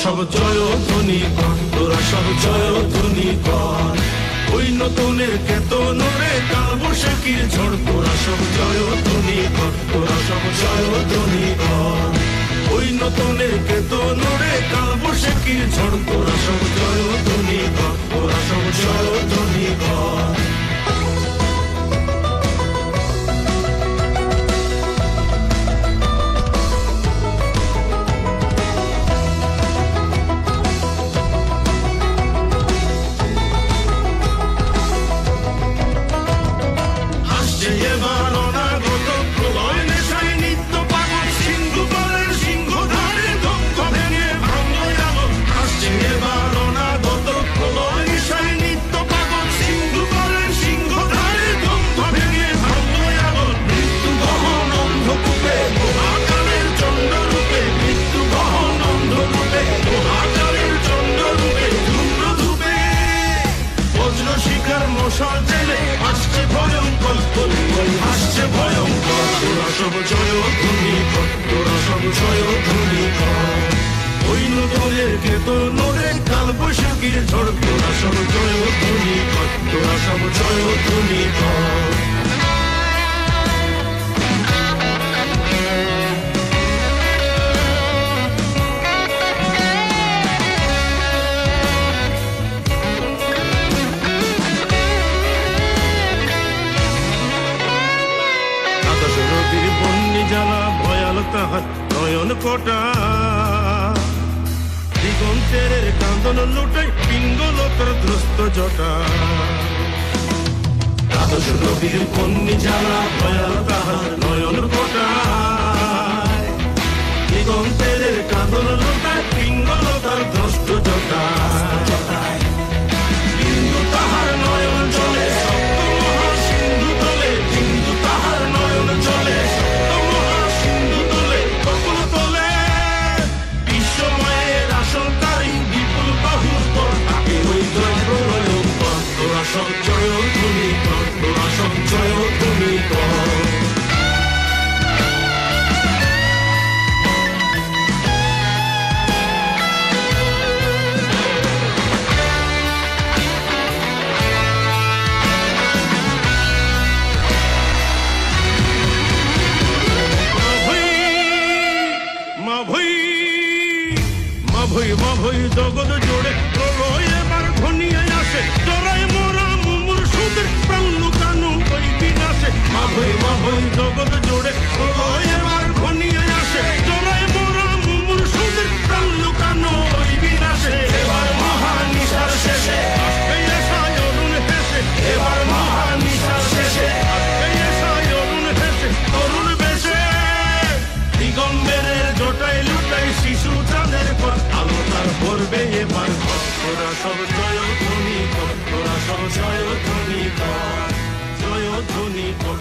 সব জয়ধ্বনি কর, তোরা সব জয়ধ্বনি কর। ওই নতুনের কেতনরে কালবৈশাখীর ঝড়, তোরা সব জয়ধ্বনি কর, তোরা সব জয়ধ্বনি কর। ওই নতুনের কেতনরে কালবৈশাখীর ঝড়, তোরা সব জয়ধ্বনি কর, তোরা সব জয়ধ্বনি কর। মশাল জেলে আসছে ভয়ঙ্কর, আসছে ভয়ঙ্কর। তোরা সব জয়ধ্বনি কর, তোরা সব জয়ধ্বনি কর। ওই নতুনের কেতনরে কালবৈশাখীর ঝড়, তোরা সব জয়ধ্বনি কর, তোরা সব জয়ধ্বনি কর। জ্বালা ভয়াল তাহার নয়ন কটা, দিগন্তের কান্দন লুটাই পিঙ্গলতার ধ্রস্ত জটা। দ্বাদশ নবীর বন্যি জ্বালা ভয়াল তাহার নয়ন কটা, দিগন্তের কান্দন লুটাই পিঙ্গলতার ধ্রস্ত জটা। বিন্দু তাহার নয়ন জলে সপ্ত মহা সিন্ধু তলে, বিন্দু তাহার নয়ন জলে সব জয়ধ্বনি কর, তোরা সব জয়ধ্বনি কর। মা ভই জগৎ জোড়ে প্রলয় এবার ঘনিয়ে আসে, জড়াই মোরা মুমুর সুদের প্রাণ লুকানো ওই বিনাশে। মা ভই জগৎ জোড়ে প্রলয় এবার ঘনিয়ে আসে, জড়াই মোরা মুমুর সুদের প্রাণ লুকানো ওই বিনাশে। এবার মহানিশার শেষে আসবে এসায় অরুণ হেসে, এবার মহানিশার শেষে আসবে এসায় অরুণ হেসে, তরুণ বেশে দিগম্বরের জটাই লুটাই শিশু চাঁদের পর আলো তার ভরবে এবার ঘর। তোরা সব জয়ধ্বনি কর, তোরা সব জয়ধ্বনি কর, জয়ধ্বনি কর।